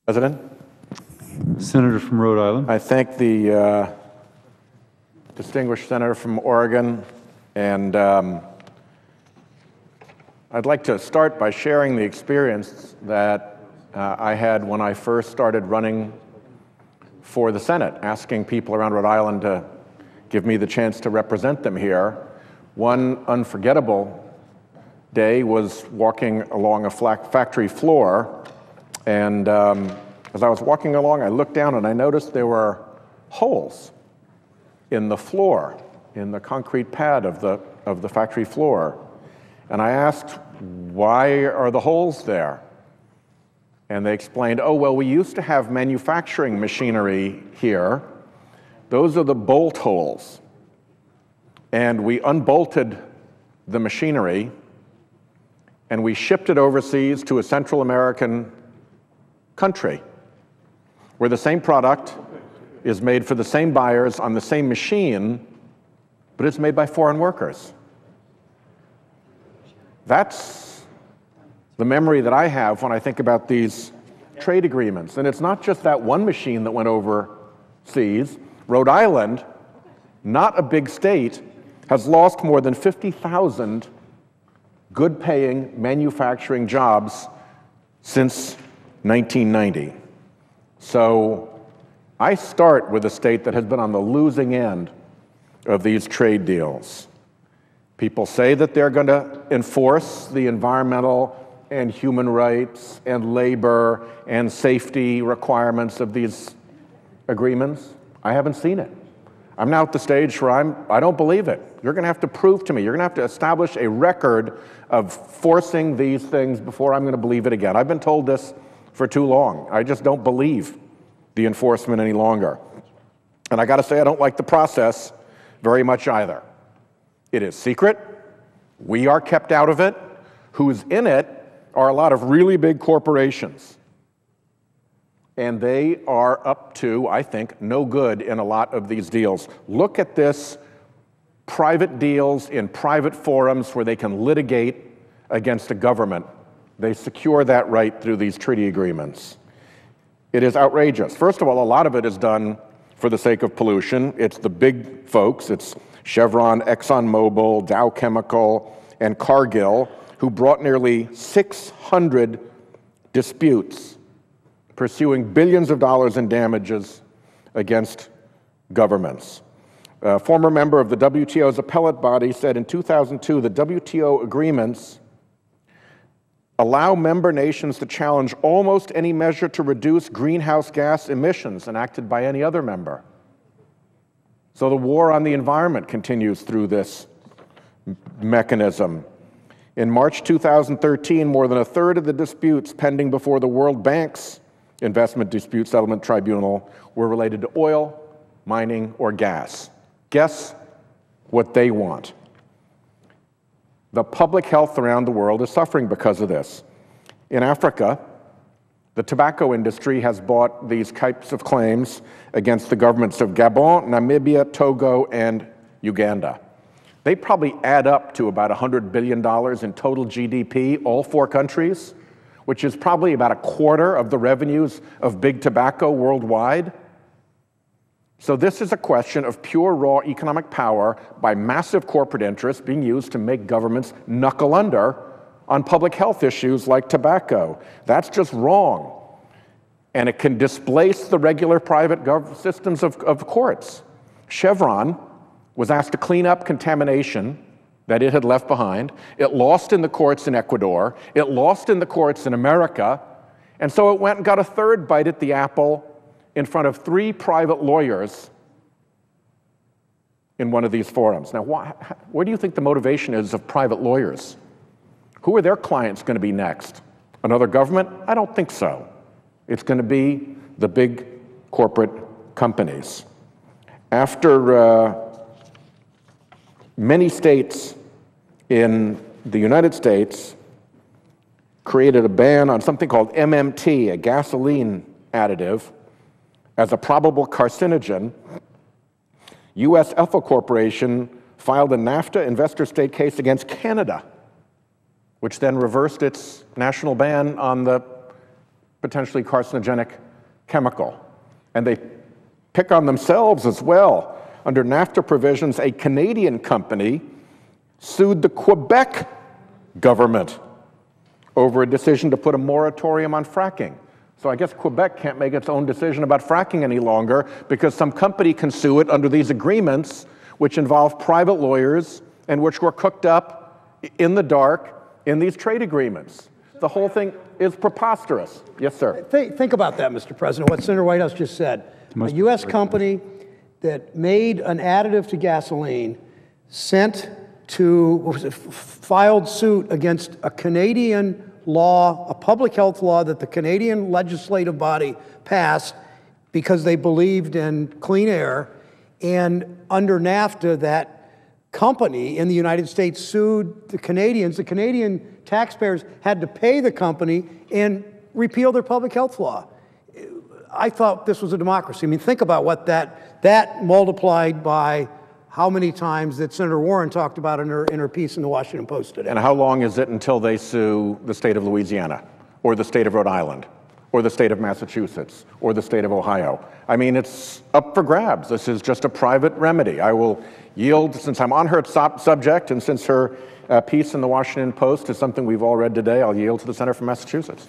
President, Senator from Rhode Island. I thank the distinguished senator from Oregon, and I'd like to start by sharing the experience that I had when I first started running for the Senate, asking people around Rhode Island to give me the chance to represent them here. One unforgettable day was walking along a factory floor, and as I was walking along, I looked down and I noticed there were holes in the floor, in the concrete pad of the factory floor. And I asked, why are the holes there? And they explained, oh, well, we used to have manufacturing machinery here. Those are the bolt holes. And we unbolted the machinery and we shipped it overseas to a Central American country where the same product is made for the same buyers on the same machine, but it's made by foreign workers. That's the memory that I have when I think about these trade agreements. And it's not just that one machine that went overseas. Rhode Island, not a big state, has lost more than 50,000 good-paying manufacturing jobs since 1990. So I start with a state that has been on the losing end of these trade deals. People say that they're going to enforce the environmental and human rights and labor and safety requirements of these agreements. I haven't seen it. I'm now at the stage where I don't believe it. You're going to have to prove to me. You're going to have to establish a record of forcing these things before I'm going to believe it again. I've been told this for too long. I just don't believe the enforcement any longer. And I got to say, I don't like the process very much either. It is secret. We are kept out of it. Who's in it are a lot of really big corporations. And they are up to, I think, no good in a lot of these deals. Look at this: private deals in private forums where they can litigate against a government. They secure that right through these treaty agreements. It is outrageous. First of all, a lot of it is done for the sake of pollution. It's the big folks. It's Chevron, ExxonMobil, Dow Chemical, and Cargill, who brought nearly 600 disputes, pursuing billions of dollars in damages against governments. A former member of the WTO's appellate body said in 2002 the WTO agreements allow member nations to challenge almost any measure to reduce greenhouse gas emissions enacted by any other member. So the war on the environment continues through this mechanism. In March 2013, more than a third of the disputes pending before the World Bank's Investment Dispute Settlement Tribunal were related to oil, mining, or gas. Guess what they want? The public health around the world is suffering because of this. In Africa, the tobacco industry has brought these types of claims against the governments of Gabon, Namibia, Togo, and Uganda. They probably add up to about $100 billion in total GDP, all four countries, which is probably about a quarter of the revenues of big tobacco worldwide. So this is a question of pure raw economic power by massive corporate interests being used to make governments knuckle under on public health issues like tobacco. That's just wrong. And it can displace the regular private systems of courts. Chevron was asked to clean up contamination that it had left behind. It lost in the courts in Ecuador. It lost in the courts in America. And so it went and got a third bite at the apple in front of 3 private lawyers in one of these forums. Now, what do you think the motivation is of private lawyers? Who are their clients going to be next? Another government? I don't think so. It's going to be the big corporate companies. After many states in the United States created a ban on something called MMT, a gasoline additive, as a probable carcinogen, U.S. Ethyl Corporation filed a NAFTA investor-state case against Canada, which then reversed its national ban on the potentially carcinogenic chemical. And they pick on themselves as well. Under NAFTA provisions, a Canadian company sued the Quebec government over a decision to put a moratorium on fracking. So I guess Quebec can't make its own decision about fracking any longer because some company can sue it under these agreements, which involve private lawyers and which were cooked up in the dark in these trade agreements. The whole thing is preposterous. Yes, sir. Think about that, Mr. President, what Senator Whitehouse just said. A U.S. company that made an additive to gasoline filed suit against a Canadian law, a public health law that the Canadian legislative body passed because they believed in clean air. And under NAFTA, that company in the United States sued the Canadians. The Canadian taxpayers had to pay the company and repeal their public health law. I thought this was a democracy. I mean, think about what that multiplied by how many times that Senator Warren talked about in her piece in the Washington Post today. And how long is it until they sue the state of Louisiana, or the state of Rhode Island, or the state of Massachusetts, or the state of Ohio? I mean, it's up for grabs. This is just a private remedy. I will yield, since I'm on her subject, and since her piece in the Washington Post is something we've all read today, I'll yield to the senator from Massachusetts.